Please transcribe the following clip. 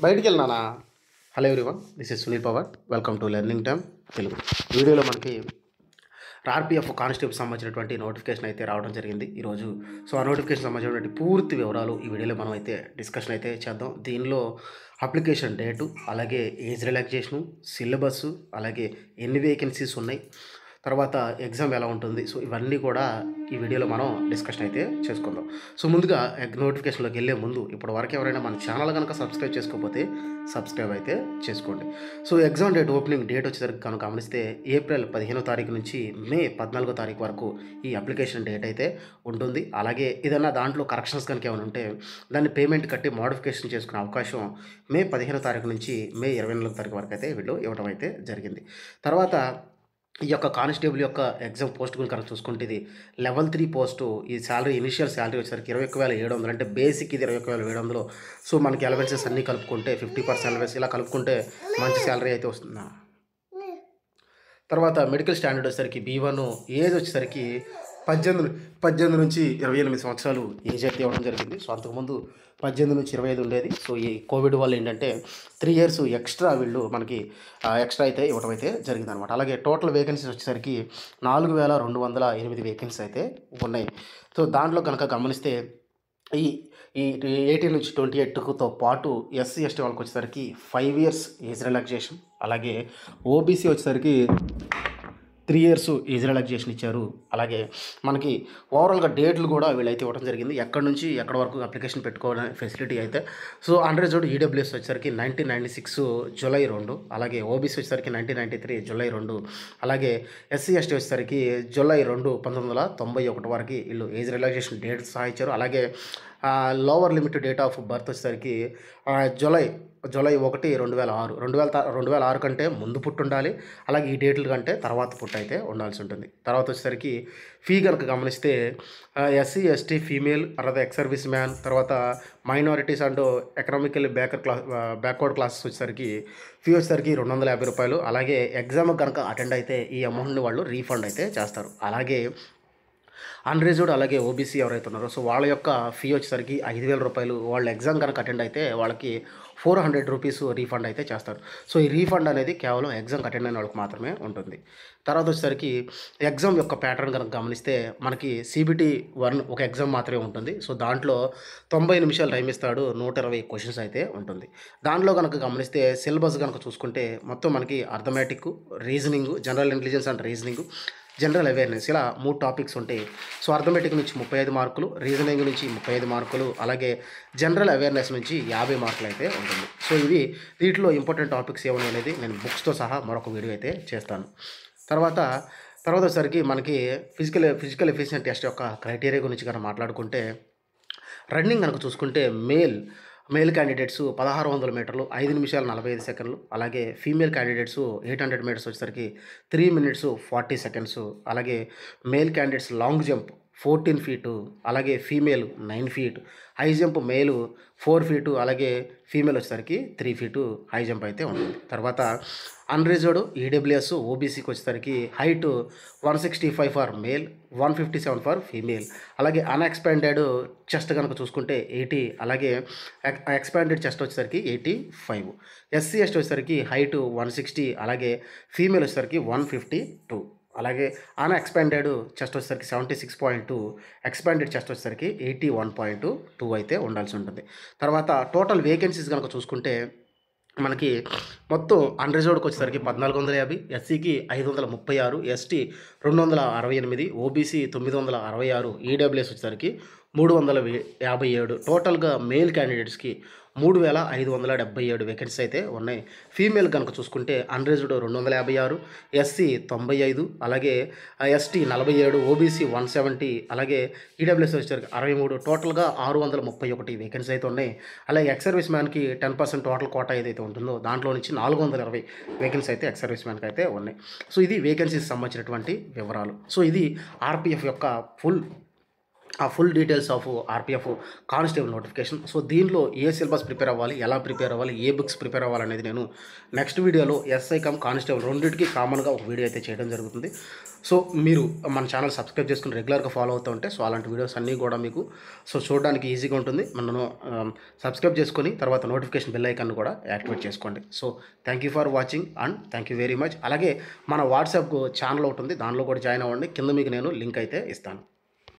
బయటికి వెళ్ళినానా. Hello everyone, this is Sunil Pawar. Welcome to Learning Time Telugu. వీడియోలో మనకి ఆర్పిఎఫ్ కానిస్టేబుల్ సంబంధించినటువంటి నోటిఫికేషన్ అయితే రావడం జరిగింది ఈరోజు. సో ఆ నోటిఫికేషన్ సంబంధించినటువంటి పూర్తి వివరాలు ఈ వీడియోలో మనం అయితే డిస్కషన్ అయితే చేద్దాం. దీనిలో అప్లికేషన్ డేటు, అలాగే ఏజ్ రిలాక్సేషను, సిలబస్, అలాగే ఎన్ని వేకెన్సీస్ ఉన్నాయి, తర్వాత ఎగ్జామ్ ఎలా ఉంటుంది, సో ఇవన్నీ కూడా ఈ వీడియోలో మనం డిస్కషన్ అయితే చేసుకుందాం. సో ముందుగా నోటిఫికేషన్లోకి వెళ్ళే ముందు ఇప్పటి వరకు ఎవరైనా మన ఛానల్ కనుక సబ్స్క్రైబ్ చేసుకోకపోతే సబ్స్క్రైబ్ అయితే చేసుకోండి. So exam date, opening date వచ్చేసరికి కనుక గమనిస్తే ఏప్రిల్ 15వ తారీఖు నుంచి మే 14వ తారీఖు వరకు ఈ అప్లికేషన్ డేట్ అయితే ఉంటుంది. అలాగే ఏదైనా దాంట్లో కరెక్షన్స్ కనుక ఏమైనా ఉంటే దాన్ని పేమెంట్ కట్టి మోడిఫికేషన్ చేసుకునే అవకాశం మే 15వ తారీఖు నుంచి మే 24వ తారీఖు వరకు అయితే వీళ్ళు ఇవ్వడం అయితే జరిగింది. తర్వాత ఈ యొక్క కానిస్టేబుల్ యొక్క ఎగ్జామ్ పోస్ట్ కనుక చూసుకుంటే ఇది లెవెల్ 3 పోస్టు. ఈ శాలరీ, ఇనిషియల్ శాలరీ వచ్చేసరికి 21,700, అంటే బేసిక్ ఇది 21,700. సో మనకి అలవెన్సెస్ అన్నీ కలుపుకుంటే 50% అలవెన్స్ ఇలా కలుపుకుంటే మంచి శాలరీ అయితే వస్తుంది. తర్వాత మెడికల్ స్టాండర్డ్ వచ్చేసరికి B1, ఏజ్ వచ్చేసరికి 18 నుంచి 28 సంవత్సరాలు ఏజ్ అయితే ఇవ్వడం జరిగింది. సో అంతకుముందు 18 నుంచి 25 ఉండేది. సో ఈ కోవిడ్ వల్ల ఏంటంటే 3 ఇయర్స్ ఎక్స్ట్రా వీళ్ళు మనకి ఎక్స్ట్రా అయితే ఇవ్వడం అయితే జరిగిందనమాట. అలాగే టోటల్ వేకెన్సీస్ వచ్చేసరికి 4,208 వేకెన్సీస్ అయితే ఉన్నాయి. సో దాంట్లో కనుక గమనిస్తే ఈ ఈ 18 నుంచి 28తో పాటు SC ST వాళ్ళకి వచ్చేసరికి 5 ఇయర్స్ ఏజ్ రిలాక్సేషన్, అలాగే OBC వచ్చేసరికి 3 ఇయర్స్ ఏజ్ రిలాక్సేషన్ ఇచ్చారు. అలాగే మనకి ఓవరాల్గా డేట్లు కూడా వీళ్ళైతే ఇవ్వడం జరిగింది, ఎక్కడి నుంచి ఎక్కడి వరకు అప్లికేషన్ పెట్టుకోవడం ఫెసిలిటీ అయితే. సో అన్రిజర్వ్డ్ EWS వచ్చేసరికి 1996 జూలై 2, అలాగే OBC వచ్చేసరికి 1993 జూలై 2, అలాగే SC ST వచ్చేసరికి జూలై 2, 1991 వరకు వీళ్ళు ఏజ్ రిలాక్సేషన్ డేట్ సహా ఇచ్చారు. అలాగే lower limit date of birth వచ్చేసరికి జూలై 1, 2006. 2006 కంటే ముందు పుట్టుండాలి, అలాగే ఈ డేట్ల కంటే తర్వాత పుట్టు అయితే ఉండాల్సి ఉంటుంది. తర్వాత వచ్చేసరికి ఫీ కనుక గమనిస్తే SC ST ఫీమేల్, తర్వాత ఎక్స్ సర్వీస్ మ్యాన్, తర్వాత minorities and economical backward classes వచ్చేసరికి ఫీ వచ్చేసరికి 250 రూపాయలు. అలాగే ఎగ్జామ్ కనుక అటెండ్ అయితే ఈ అమౌంట్ని వాళ్ళు రీఫండ్ అయితే చేస్తారు. అలాగే అన్రిజర్వ్డ్ అలాగే OBC ఎవరైతే ఉన్నారో సో వాళ్ళ యొక్క ఫీ వచ్చేసరికి 5,000 రూపాయలు. వాళ్ళు ఎగ్జామ్ కనుక అటెండ్ అయితే వాళ్ళకి 400 రూపీస్ రీఫండ్ అయితే చేస్తారు. సో ఈ రీఫండ్ అనేది కేవలం ఎగ్జామ్ అటెండ్ అయిన వాళ్ళకి మాత్రమే ఉంటుంది. తర్వాత వచ్చేసరికి ఎగ్జామ్ యొక్క ప్యాటర్న్ కనుక గమనిస్తే మనకి CBT 1 ఒక ఎగ్జామ్ మాత్రమే ఉంటుంది. సో దాంట్లో 90 నిమిషాలు టైం ఇస్తాడు, 120 క్వశ్చన్స్ అయితే ఉంటుంది. దాంట్లో కనుక గమనిస్తే సిలబస్ కనుక చూసుకుంటే మొత్తం మనకి arithmetic, reasoning, general intelligence and reasoning, general awareness, ఇలా 3 టాపిక్స్ ఉంటాయి. సో అర్థమెటిక్ నుంచి 35 మార్కులు, రీజనింగ్ నుంచి 35 మార్కులు, అలాగే జనరల్ అవేర్నెస్ నుంచి 50 మార్కులు అయితే ఉంటుంది. సో ఇవి వీటిలో ఇంపార్టెంట్ టాపిక్స్ ఏమని అనేది నేను బుక్స్తో సహా మరొక వీడియో అయితే చేస్తాను. తర్వాత వచ్చేసరికి మనకి ఫిజికల్ ఎఫిషియెంట్ టెస్ట్ యొక్క క్రైటీరియా గురించి కనుక మాట్లాడుకుంటే రన్నింగ్ కనుక చూసుకుంటే మేల్ క్యాండిడేట్స్ 1600 మీటర్లు 5 నిమిషాలు 45 సెకండ్లు, అలాగే ఫీమేల్ క్యాండిడేట్స్ 800 మీటర్స్ వచ్చేసరికి 3 minutes 40 seconds, అలాగే male candidates long jump 14 feet, అలాగే ఫీమేల్ 9 feet, హై జంప్ మేలు 4 feet, అలాగే ఫీమేల్ వచ్చేసరికి 3 feet హై జంప్ అయితే ఉంటుంది. తర్వాత అన్రిజర్వ్డ్ EWS OBCకి వచ్చేసరికి height 165 for male, 157 for female, అలాగే అన్ఎక్స్పాండెడ్ చెస్ట్ కనుక చూసుకుంటే 80, అలాగే ఎక్స్పాండెడ్ చెస్ట్ వచ్చేసరికి 85. SC ST వచ్చేసరికి హైట్ 160, అలాగే ఫీమేల్ వచ్చేసరికి 152, అలాగే అన్ఎక్స్పాండెడ్ చెస్ట్ వచ్చేసరికి 76.2, ఎక్స్పాండెడ్ చెస్ట్ వచ్చేసరికి 81.2 అయితే ఉండాల్సి ఉంటుంది. తర్వాత టోటల్ వేకెన్సీస్ కనుక చూసుకుంటే మనకి మొత్తం అన్రిజర్వ్డ్కి వచ్చేసరికి 1450, SCకి 536, ST 268, OBC 966, EWS వచ్చేసరికి 357. టోటల్గా మేల్ క్యాండిడేట్స్కి 3,577 వేకెన్సీ అయితే ఉన్నాయి. ఫీమేల్ కనుక చూసుకుంటే అన్రిజర్వ్డ్ 256, SC 95, అలాగే ST 47, OBC 170, అలాగే EWS వచ్చేసరికి 63. టోటల్గా 631 వేకెన్సీ అయితే ఉన్నాయి. అలాగే ఎక్స్ సర్వీస్ మ్యాన్కి 10% టోటల్ కోటా ఏదైతే ఉంటుందో దాంట్లో నుంచి 420 వేకెన్సీ అయితే ఎక్స్ సర్వీస్ మ్యాన్కి అయితే ఉన్నాయి. సో ఇది వేకెన్సీస్ సంబంధించినటువంటి వివరాలు. సో ఇది RPF యొక్క ఫుల్ ఆ full details of RPF constable notification. So దీనిలో ఏ సిలబస్ ప్రిపేర్ అవ్వాలి, ఎలా ప్రిపేర్ అవ్వాలి, ఏ బుక్స్ ప్రిపేర్ అవ్వాలనేది నేను నెక్స్ట్ వీడియోలో ఎస్ఐ కమ్ కానిస్టేబుల్ రెండింటికి కామన్గా ఒక వీడియో అయితే చేయడం జరుగుతుంది. సో మీరు మన ఛానల్ సబ్స్క్రైబ్ చేసుకుని రెగ్యులర్గా ఫాలో అవుతూ ఉంటే సో అలాంటి వీడియోస్ అన్నీ కూడా మీకు చూడడానికి ఈజీగా ఉంటుంది. మనను సబ్స్క్రైబ్ చేసుకొని తర్వాత నోటిఫికేషన్ బెల్ ఐకాన్ కూడా యాక్టివేట్ చేసుకోండి. So thank you for watching and thank you very much. అలాగే మన వాట్సాప్ ఛానల్ ఒకటి ఉంది, దానిలో కూడా జాయిన్ అవ్వండి. కింద మీకు నేను లింక్ అయితే ఇస్తాను.